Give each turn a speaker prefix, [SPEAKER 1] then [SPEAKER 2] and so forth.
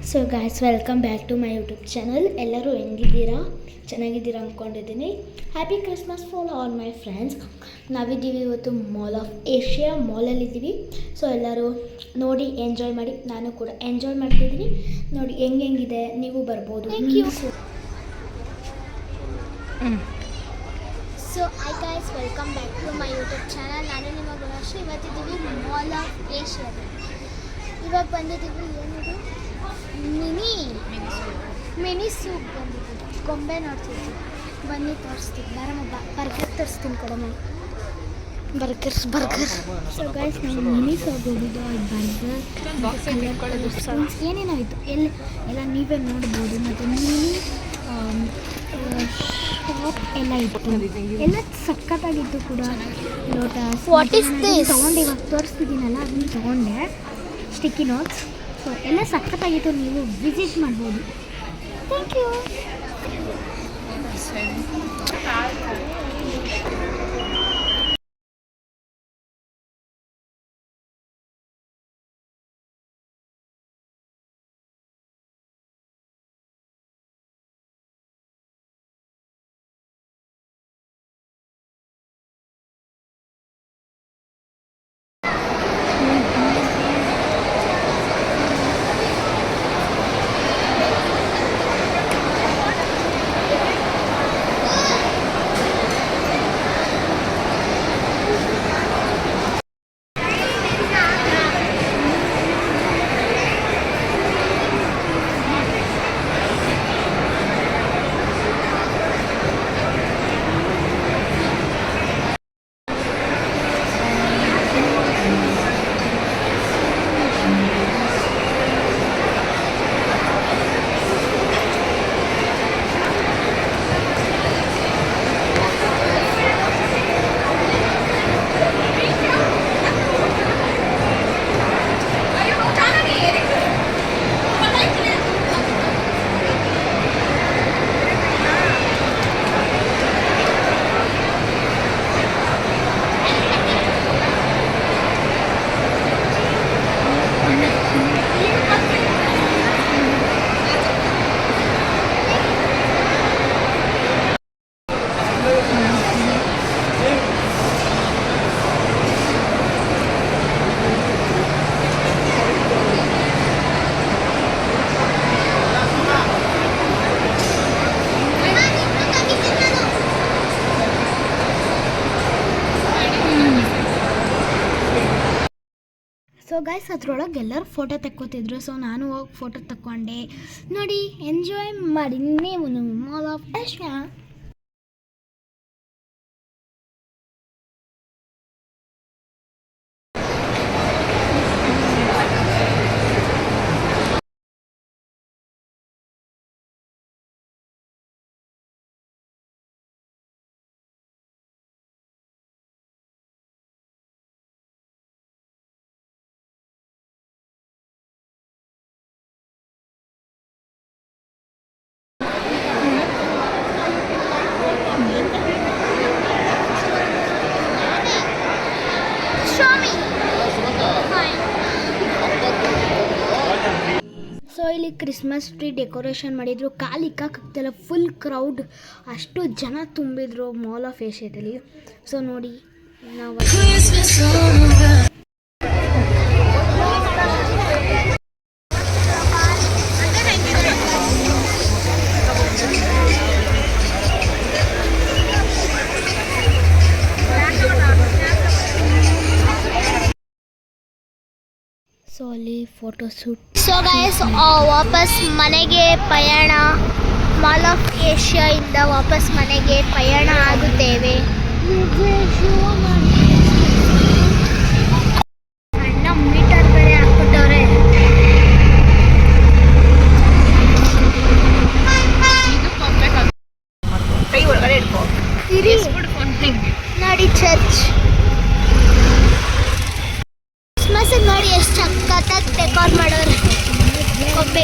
[SPEAKER 1] So guys, welcome back to my YouTube channel. ಎಲ್ಲರೂ ಹೆಂಗಿದ್ದೀರಾ? ಚೆನ್ನಾಗಿದ್ದೀರಾ ಅಂದ್ಕೊಂಡಿದ್ದೀನಿ. Happy Christmas for all my friends. ನಾವಿದ್ದೀವಿ ಇವತ್ತು ಮಾಲ್ ಆಫ್ ಏಷ್ಯಾ ಮಾಲಲ್ಲಿದ್ದೀವಿ. ಸೊ ಎಲ್ಲರೂ ನೋಡಿ ಎಂಜಾಯ್ ಮಾಡಿ. ನಾನು ಕೂಡ ಎಂಜಾಯ್ ಮಾಡ್ತಿದ್ದೀನಿ. ನೋಡಿ ಹೆಂಗಿದೆ, ನೀವು ಬರ್ಬೋದು. Thank you. So hi guys, welcome back to my YouTube channel. ನಾನು ನಿಮ್ಮ ಗುಣಶ್ರೀ. ಇವತ್ತಿದ್ದೀವಿ ಮಾಲ್ ಆಫ್ ಏಷ್ಯಾದಲ್ಲಿ. ಇವಾಗ ಬಂದಿದ್ದೀವಿ ಏನಿದು ಮಿನಿ ಸೂಪ್ ಬಂದಿದ್ದೀವಿ. ಗೊಂಬೆ ನೋಡ್ತಿದ್ವಿ, ಬನ್ನಿ ತೋರಿಸ್ತೀನಿ. ಬರ್ಗರ್ ತೋರಿಸ್ತೀನಿ ಕಡಿಮೆ. ಬರ್ಗರ್ ಸೊ ಗೈಸ್, ನಾವು ಮಿನಿ ಸೂಪ್ ಹೋಗಿದ್ದು. ಬರ್ಗರ್ ಏನೇನಾಯಿತು ಎಲ್ಲ ನೀವೇ ನೋಡ್ಬೋದು. ಮತ್ತು ಮಿನಿ ಶಾಪ್ ಎಲ್ಲ ಇತ್ತು, ಎಲ್ಲ ಸಖತ್ತಾಗಿತ್ತು ಕೂಡ. ಲೋಟಸ್ ತೊಗೊಂಡು ಇವಾಗ ತೋರಿಸ್ತಿದ್ದೀನಲ್ಲ, ಅದನ್ನು ತೊಗೊಂಡೆ. Sticky notes. ಸೊ ಎಲ್ಲ ಸಖತ್ತಾಗಿತ್ತು, ನೀವು ವಿಸಿಟ್ ಮಾಡ್ಬೋದು. Thank you. ಸೊ ಗೈಸ್, ಅದ್ರೊಳಗೆ ಎಲ್ಲರೂ ಫೋಟೋ ತೆಕ್ಕೋತಿದ್ರು. ಸೊ ನಾನು ಹೋಗಿ ಫೋಟೋ ತಕ್ಕೊಂಡೆ. ನೋಡಿ, ಎಂಜಾಯ್ ಮಾಡಿ ನೀವು ಮಾಲ್ ಆಫ್ ಏಷ್ಯಾ. ಸೊ ಇಲ್ಲಿ ಕ್ರಿಸ್ಮಸ್ ಟ್ರೀ ಡೆಕೋರೇಷನ್ ಮಾಡಿದ್ರು. ಕಾಲಿಕ್ಕಾಗ್ತಿಲ್ಲ, ಫುಲ್ ಕ್ರೌಡ್, ಅಷ್ಟು ಜನ ತುಂಬಿದ್ರು ಮಾಲ್ ಆಫ್ ಏಷ್ಯಾದಲ್ಲಿ. ಸೊ ನೋಡಿ, ನಾವು ಸೊ ಅಲ್ಲಿ ಫೋಟೋ ಶೂಟ್. ಸೊ ಗೈಸ್, ವಾಪಸ್ ಮನೆಗೆ ಪಯಣ. ಮಾಲ್ ಆಫ್ ಏಷ್ಯಾ ಇಂದ ವಾಪಸ್ ಮನೆಗೆ ಪಯಣ ಆಗುತ್ತೇವೆ. ಸಣ್ಣ ಮೀಟರ್ ಬೇರೆ ಹಾಕ್ಬಿಟ್ಟವ್ರೆ. ನೋಡಿ ಚರ್ಚ್. ಕ್ರಿಸ್ಮಸ್ ನೋಡಿ ಎಷ್ಟು ಸಖತ್ತಾಗಿ ಡೆಕೋರ್ ಮಾಡೋರು. ಕೊಂಬೆ